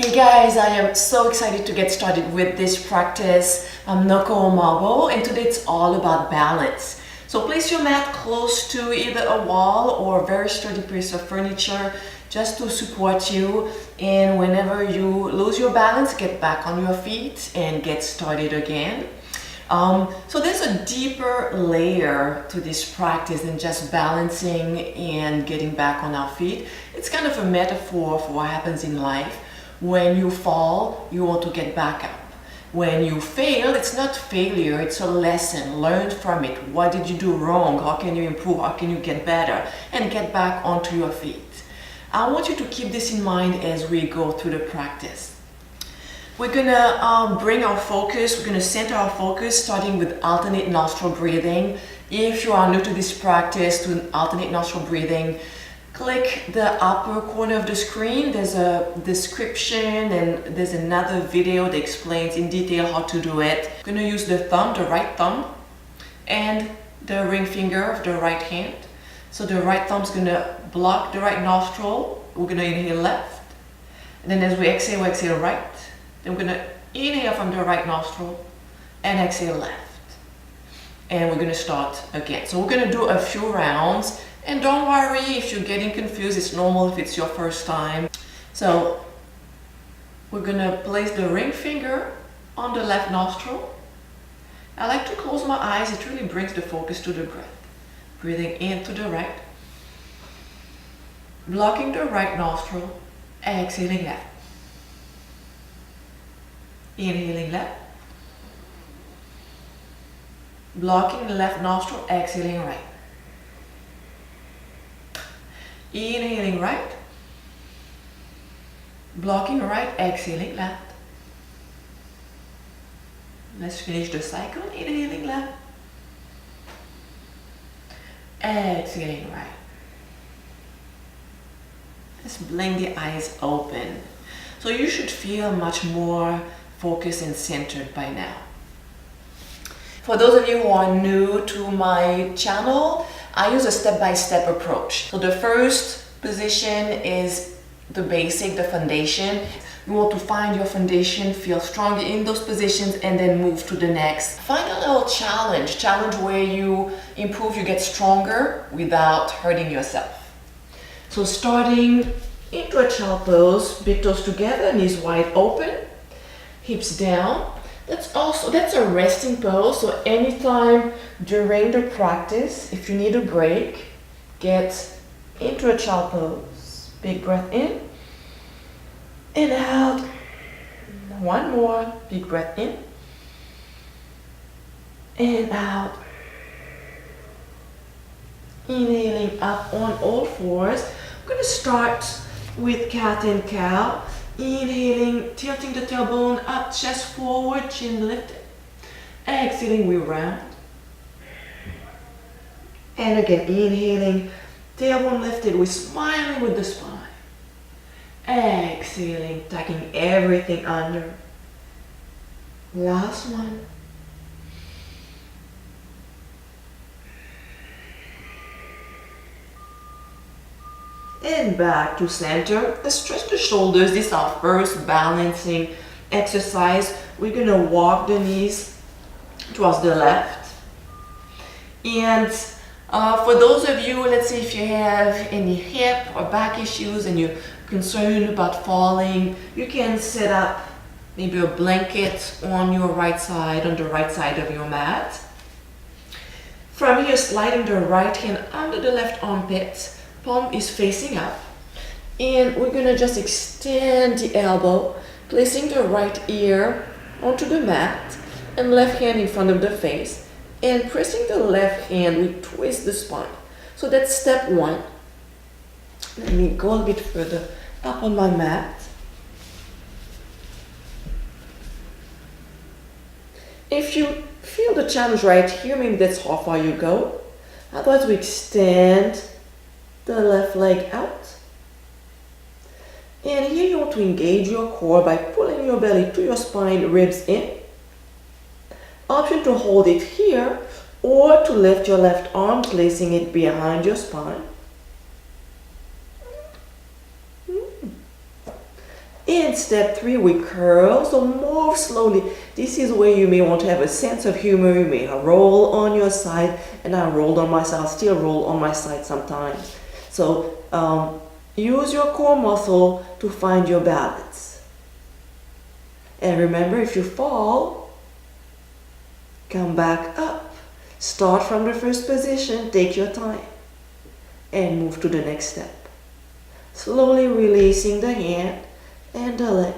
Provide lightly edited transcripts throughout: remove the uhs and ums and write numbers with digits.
Hey guys, I am so excited to get started with this practice. I'm Noko and today it's all about balance. So place your mat close to either a wall or a very sturdy piece of furniture just to support you, and whenever you lose your balance, get back on your feet and get started again. So there's a deeper layer to this practice than just balancing and getting back on our feet. It's kind of a metaphor for what happens in life. When you fall, you want to get back up. When you fail, it's not failure, it's a lesson. Learn from it. What did you do wrong? How can you improve? How can you get better? And get back onto your feet. I want you to keep this in mind as we go through the practice. We're gonna bring our focus, we're gonna center our focus starting with alternate nostril breathing. If you are new to this practice, to alternate nostril breathing, click the upper corner of the screen. There's a description and there's another video that explains in detail how to do it. I'm gonna use the thumb, the right thumb, and the ring finger of the right hand. So the right thumb's gonna block the right nostril. We're gonna inhale left. And then as we exhale right. Then we're gonna inhale from the right nostril and exhale left. And we're gonna start again. So we're gonna do a few rounds. And don't worry if you're getting confused, it's normal if it's your first time. So we're gonna place the ring finger on the left nostril. I like to close my eyes, it really brings the focus to the breath. Breathing in to the right. Blocking the right nostril, exhaling left. Inhaling left. Blocking the left nostril, exhaling right. Inhaling right, blocking right, exhaling left. Let's finish the cycle. Inhaling left, exhaling right. Let's blink the eyes open. So you should feel much more focused and centered by now. For those of you who are new to my channel, I use a step-by-step approach. So the first position is the basic, the foundation. You want to find your foundation, feel strong in those positions, and then move to the next. Find a little challenge where you improve, you get stronger without hurting yourself. So starting into a child pose, big toes together, knees wide open, hips down. That's a resting pose, so anytime during the practice, if you need a break, get into a child pose. Big breath in and out. One more, big breath in and out. Inhaling up on all fours. I'm going to start with cat and cow. Inhaling, tilting the tailbone up, chest forward, chin lifted. Exhaling, we round. And again, inhaling, tailbone lifted, we're smiling with the spine. Exhaling, tucking everything under. Last one. And back to center. Let's stretch the shoulders. This is our first balancing exercise. We're gonna walk the knees towards the left. And for those of you, let's say if you have any hip or back issues and you're concerned about falling, you can set up maybe a blanket on your right side, on the right side of your mat. From here, sliding the right hand under the left armpit. Palm is facing up, and we're gonna just extend the elbow, placing the right ear onto the mat and left hand in front of the face, and pressing the left hand, we twist the spine. So that's step one. Let me go a bit further up on my mat. If you feel the challenge right here, maybe that's how far you go. Otherwise, we extend the left leg out. And here you want to engage your core by pulling your belly to your spine, ribs in. Option to hold it here or to lift your left arm, placing it behind your spine. In step 3, we curl, so move slowly. This is where you may want to have a sense of humor. You may roll on your side, and I rolled on my side. I still roll on my side sometimes. So use your core muscle to find your balance. And remember, if you fall, come back up. Start from the first position, take your time, and move to the next step. Slowly releasing the hand and the leg.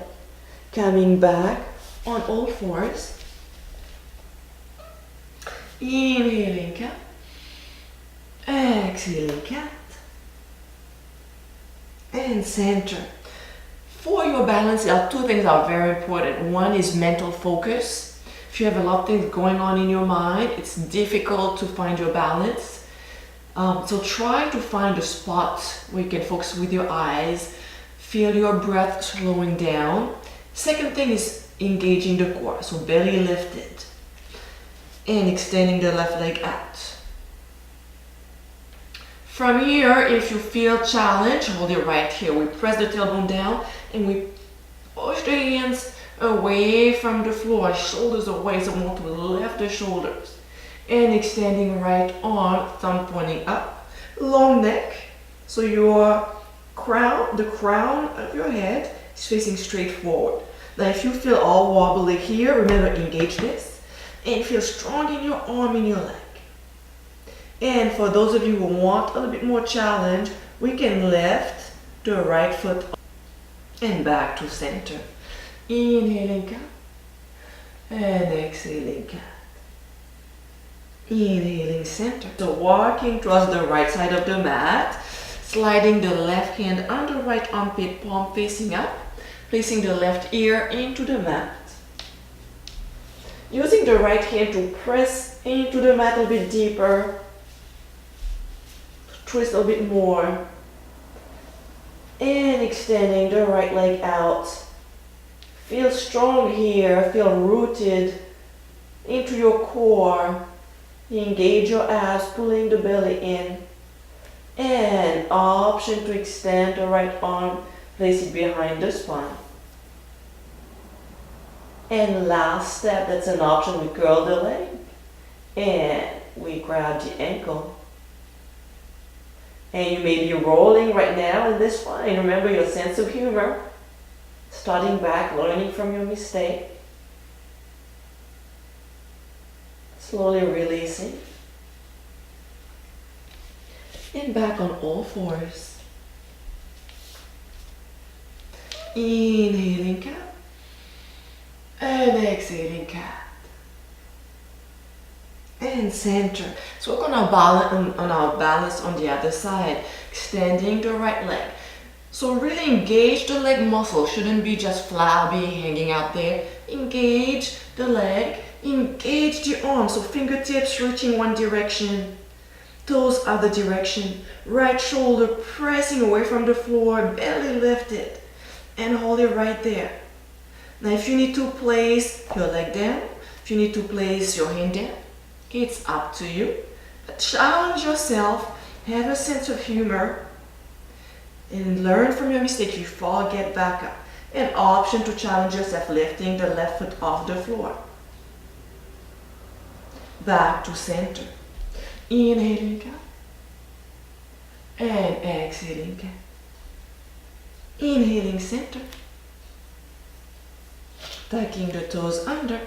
Coming back on all fours. Inhaling cat. Exhaling cat. And center. For your balance, there are two things that are very important. One is mental focus. If you have a lot of things going on in your mind, it's difficult to find your balance. So try to find a spot where you can focus with your eyes, feel your breath slowing down. Second thing is engaging the core, so belly lifted and extending the left leg out. From here, if you feel challenged, hold it right here. We press the tailbone down and we push the hands away from the floor, shoulders away, so we want to lift the shoulders. And extending right arm, thumb pointing up, long neck, so your crown, the crown of your head is facing straight forward. Now if you feel all wobbly here, remember engage this, and feel strong in your arm and your leg. And for those of you who want a little bit more challenge, we can lift the right foot and back to center. Inhaling cat, and exhaling cat. Inhaling center. So walking towards the right side of the mat, sliding the left hand under right armpit, palm facing up, placing the left ear into the mat. Using the right hand to press into the mat a bit deeper, twist a bit more, and extending the right leg out. Feel strong here, feel rooted into your core. Engage your abs, pulling the belly in. And option to extend the right arm, place it behind the spine. And last step, that's an option, we curl the leg. And we grab the ankle. And you may be rolling right now in this spine. Remember your sense of humor. Starting back, learning from your mistake. Slowly releasing. And back on all fours. Inhaling cat. And exhaling cat. And center. So we're going to balance on our balance on the other side. Extending the right leg. So really engage the leg muscle. Shouldn't be just flabby, hanging out there. Engage the leg. Engage the arm, so fingertips reaching one direction, toes other direction, right shoulder pressing away from the floor, belly lifted, and hold it right there. Now if you need to place your leg down, if you need to place your hand down, it's up to you. But challenge yourself, have a sense of humor, and learn from your mistake. If you fall, get back up. An option to challenge yourself, lifting the left foot off the floor. Back to center. Inhaling cat. And exhaling cat. Inhaling center. Tucking the toes under.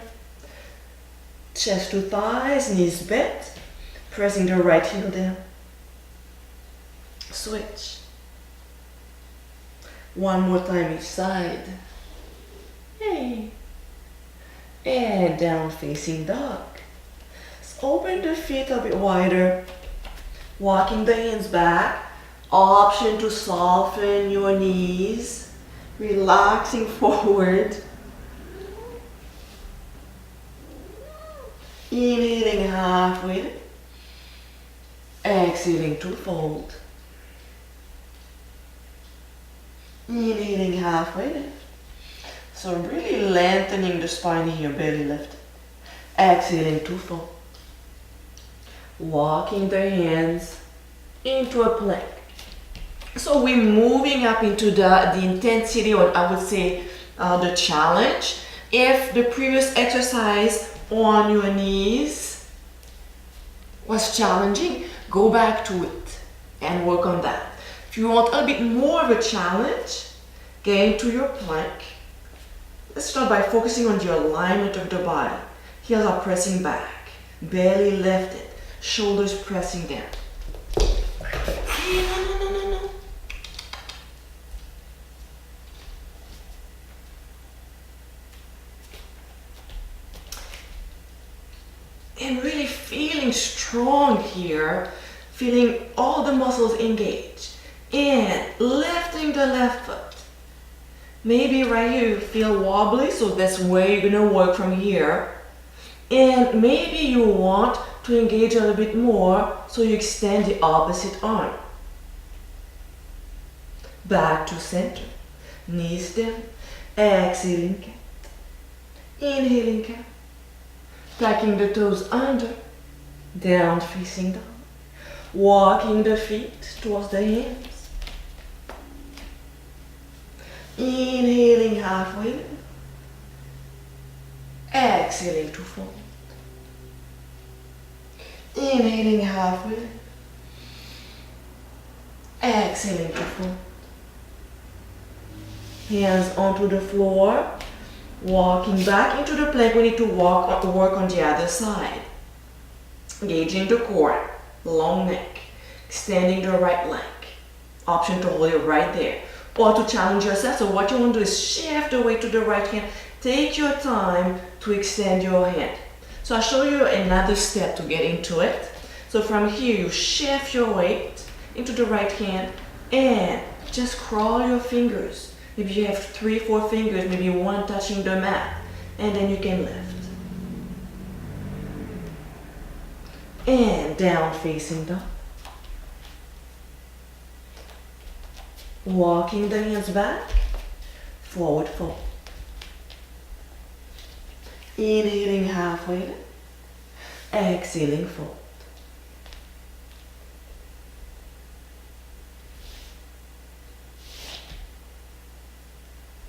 Chest to thighs, knees bent. Pressing the right heel down. Switch. One more time each side. Hey. And down facing dog. Open the feet a bit wider, walking the hands back. Option to soften your knees, relaxing forward. Inhaling halfway, exhaling to fold. Inhaling halfway. So really lengthening the spine here, belly lifted. Exhaling to fold. Walking the hands into a plank. So we're moving up into the intensity, or I would say the challenge. If the previous exercise on your knees was challenging, go back to it and work on that. If you want a bit more of a challenge, get into your plank. Let's start by focusing on the alignment of the body. Heels are pressing back, belly lifted, shoulders pressing down. No. And really feeling strong here, feeling all the muscles engaged. And lifting the left foot. Maybe right here you feel wobbly, so that's where you're gonna work from here. And maybe you want to engage a little bit more, so you extend the opposite arm. Back to center. Knees down. Exhaling cat. Inhaling cat. Tucking the toes under. Down facing down. Walking the feet towards the hands. Inhaling halfway lift. Exhaling to fold. Inhaling halfway lift. Exhaling to fold. Hands onto the floor. Walking back into the plank. We need to work on the other side. Engaging the core. Long neck. Extending the right leg. Option to hold it right there. Or to challenge yourself. So what you want to do is shift the weight to the right hand. Take your time to extend your hand. So I'll show you another step to get into it. So from here you shift your weight into the right hand and just crawl your fingers. Maybe you have 3, 4 fingers, maybe one touching the mat, and then you can lift. And down facing dog. Walking the hands back, forward fold. Inhaling halfway lift, exhaling fold.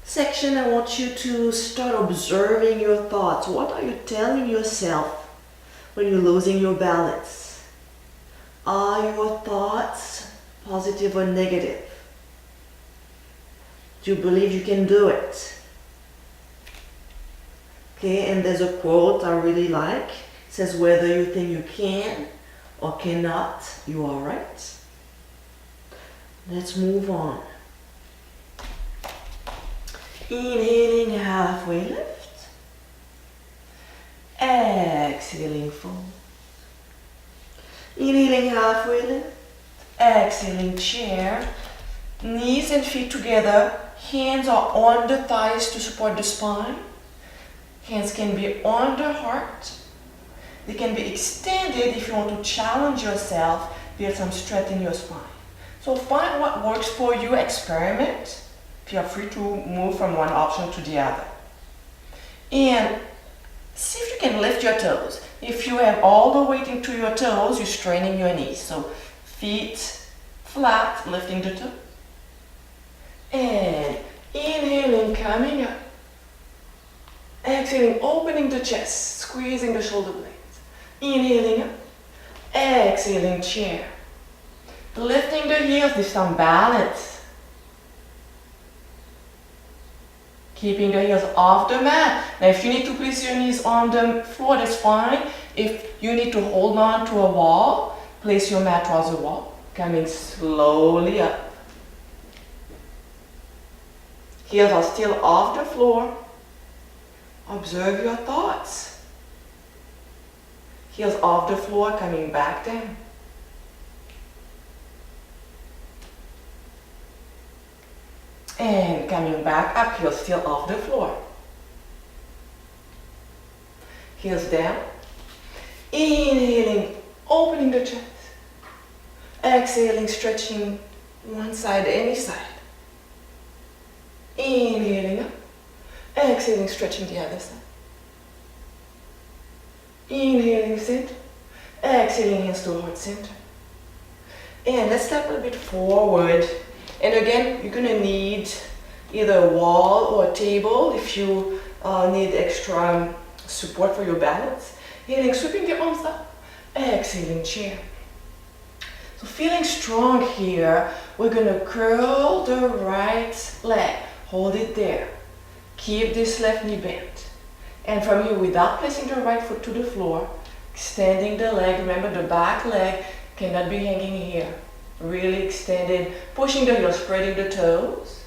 Section, I want you to start observing your thoughts. What are you telling yourself when you're losing your balance? Are your thoughts positive or negative? Do you believe you can do it? Okay, and there's a quote I really like. It says, whether you think you can or cannot, you are right. Let's move on. Inhaling halfway lift. Exhaling fold. Inhaling halfway lift. Exhaling chair. Knees and feet together. Hands are on the thighs to support the spine. Hands can be on the heart. They can be extended if you want to challenge yourself, build some strength in your spine. So find what works for you, experiment. Feel free to move from one option to the other. And see if you can lift your toes. If you have all the weight into your toes, you're straining your knees. So feet flat, lifting the toes. And inhaling, coming up. Exhaling, opening the chest, squeezing the shoulder blades. Inhaling up. Exhaling, chair. Lifting the heels, this time balance. Keeping the heels off the mat. Now if you need to place your knees on the floor, that's fine. If you need to hold on to a wall, place your mat towards the wall. Coming slowly up. Heels are still off the floor. Observe your thoughts. Heels off the floor, coming back down. And coming back up, heels still off the floor. Heels down. Inhaling, opening the chest. Exhaling, stretching one side, any side. Inhaling up. Exhaling, stretching the other side. Inhaling, center. Exhaling, hands to heart center. And let's step a little bit forward And again, you're gonna need either a wall or a table if you need extra support for your balance. Inhaling, sweeping the arms up. Exhaling, chair. So feeling strong here, we're gonna curl the right leg. Hold it there. Keep this left knee bent. And from here, without placing the right foot to the floor, extending the leg. Remember, the back leg cannot be hanging here. Really extended, pushing the heels, spreading the toes.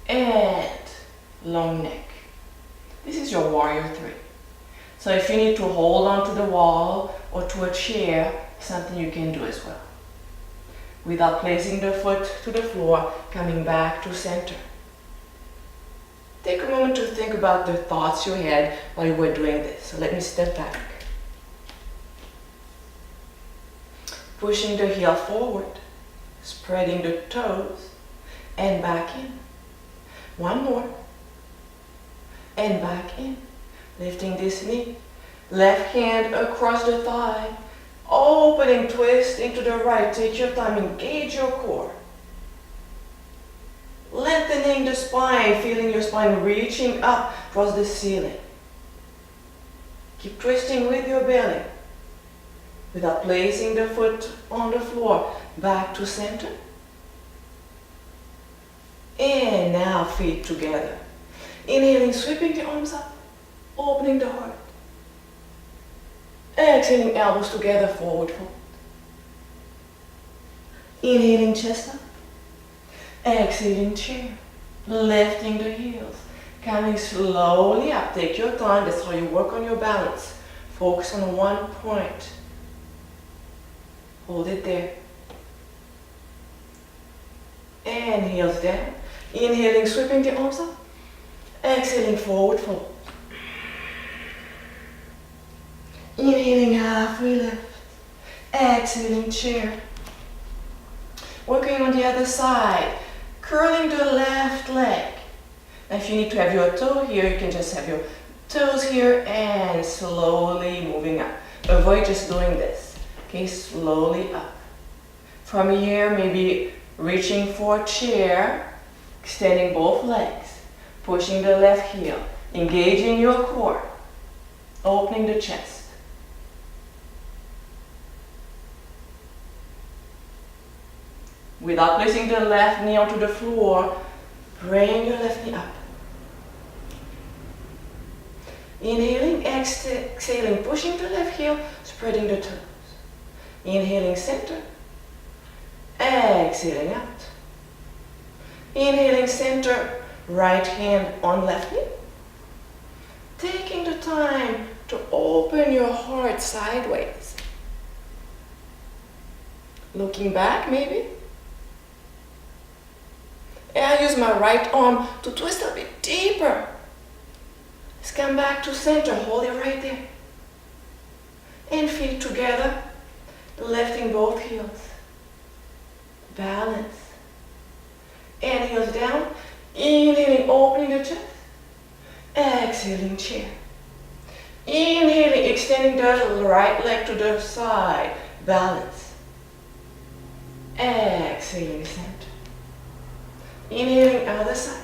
And long neck. This is your warrior 3. So if you need to hold on to the wall or to a chair, something you can do as well. Without placing the foot to the floor, coming back to center. Take a moment to think about the thoughts you had while you were doing this. So let me step back. Pushing the heel forward, spreading the toes, and back in. One more. And back in. Lifting this knee. Left hand across the thigh. Opening, twist into the right. Take your time, engage your core. Lengthening the spine, feeling your spine reaching up towards the ceiling. Keep twisting with your belly. Without placing the foot on the floor, back to center. And now feet together. Inhaling, sweeping the arms up, opening the heart. Exhaling, elbows together, forward fold. Inhaling, chest up. Exhaling, chair. Lifting the heels. Coming slowly up. Take your time. That's how you work on your balance. Focus on one point. Hold it there. And heels down. Inhaling, sweeping the arms up. Exhaling, forward fold. Inhaling, halfway lift. Exhaling, chair. Working on the other side. Curling the left leg. Now if you need to have your toe here, you can just have your toes here and slowly moving up. Avoid just doing this. Okay, slowly up. From here, maybe reaching for a chair, extending both legs, pushing the left heel, engaging your core, opening the chest. Without placing the left knee onto the floor, bring your left knee up. Inhaling, exhaling, pushing the left heel, spreading the toes. Inhaling, center. Exhaling out. Inhaling, center, right hand on left knee. Taking the time to open your heart sideways. Looking back, maybe. And I use my right arm to twist a bit deeper. Let's come back to center. Hold it right there. And feet together. Lifting both heels. Balance. And heels down. Inhaling, opening the chest. Exhaling, chair. Inhaling, extending the right leg to the side. Balance. Exhaling, center. Inhaling, other side.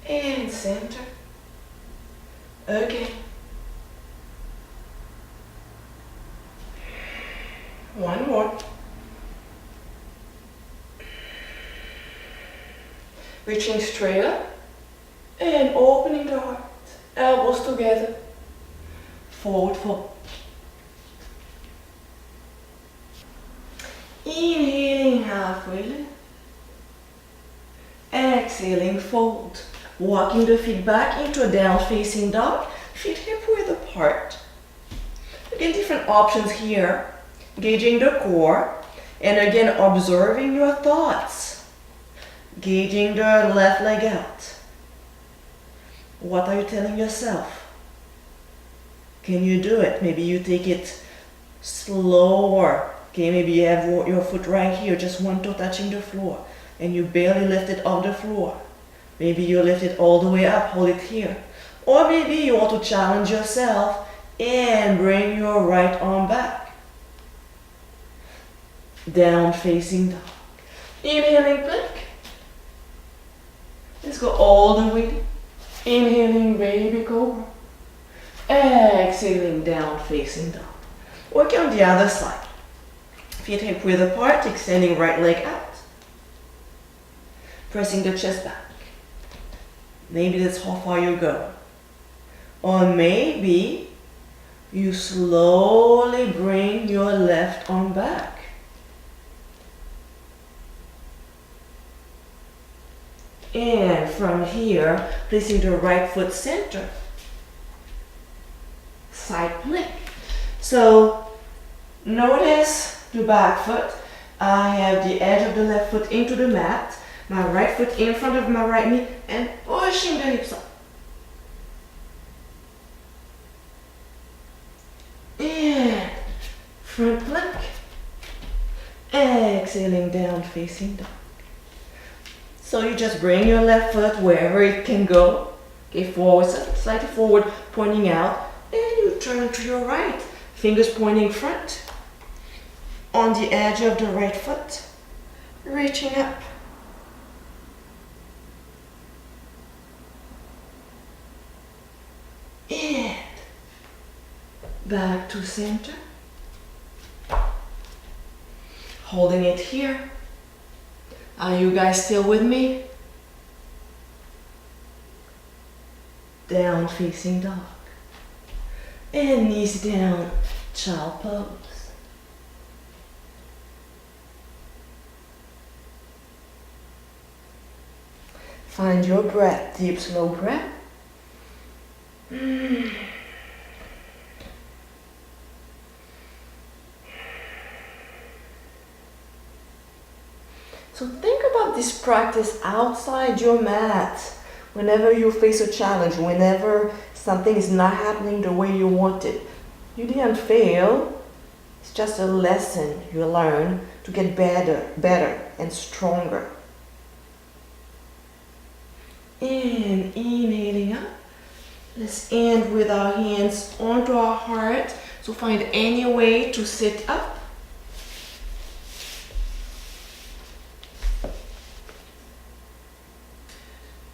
And center. Again. One more. Reaching straight up and opening the heart. Elbows together. Forward fold. Inhaling, halfway lift. Exhaling, fold. Walking the feet back into a down facing dog. Feet hip width apart. Again, different options here. Gauging the core. And again, observing your thoughts. Gauging the left leg out. What are you telling yourself? Can you do it? Maybe you take it slower. Okay, maybe you have your foot right here, just one toe touching the floor, and you barely lift it off the floor. Maybe you lift it all the way up, hold it here. Or maybe you want to challenge yourself and bring your right arm back. down facing dog. Inhaling plank. Let's go all the way. Inhaling baby cobra. Exhaling down facing dog. Work on the other side. Feet hip width apart, extending right leg out. Pressing the chest back. Maybe that's how far you go. Or maybe you slowly bring your left arm back. And from here, placing the right foot center. Side plank. So notice the back foot. I have the edge of the left foot into the mat. My right foot in front of my right knee and pushing the hips up. And front plank. Exhaling down facing dog. So you just bring your left foot wherever it can go. Okay, forward, slightly forward, pointing out. And you turn to your right. Fingers pointing front. On the edge of the right foot. Reaching up. And back to center. Holding it here. Are you guys still with me? Down facing dog. And knees down, child pose. Find your breath, deep slow breath. So think about this practice outside your mat. Whenever you face a challenge, whenever something is not happening the way you want it, you didn't fail. It's just a lesson you learn to get better and stronger. And inhaling up. Let's end with our hands onto our heart. So find any way to sit up.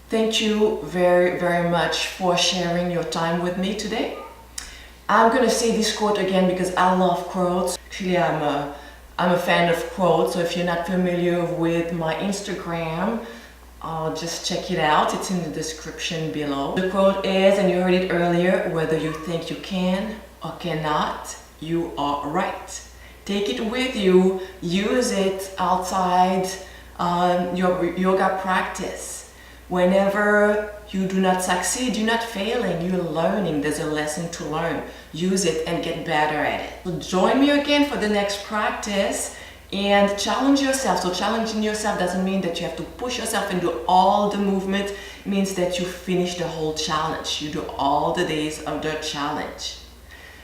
Thank you very, very much for sharing your time with me today. I'm gonna say this quote again because I love quotes. Actually, I'm a fan of quotes, so if you're not familiar with my Instagram, just check it out. It's in the description below. The quote is, and you heard it earlier, whether you think you can or cannot, you are right. Take it with you, use it outside your yoga practice. Whenever you do not succeed, you're not failing, you're learning. There's a lesson to learn. Use it and get better at it. So join me again for the next practice and challenge yourself. So challenging yourself doesn't mean that you have to push yourself and do all the movement. It means that you finish the whole challenge. You do all the days of the challenge.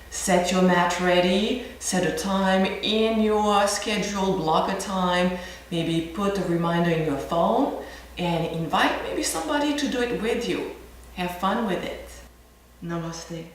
Set your mat ready, set a time in your schedule, block a time, maybe put a reminder in your phone, and invite maybe somebody to do it with you. Have fun with it. Namaste.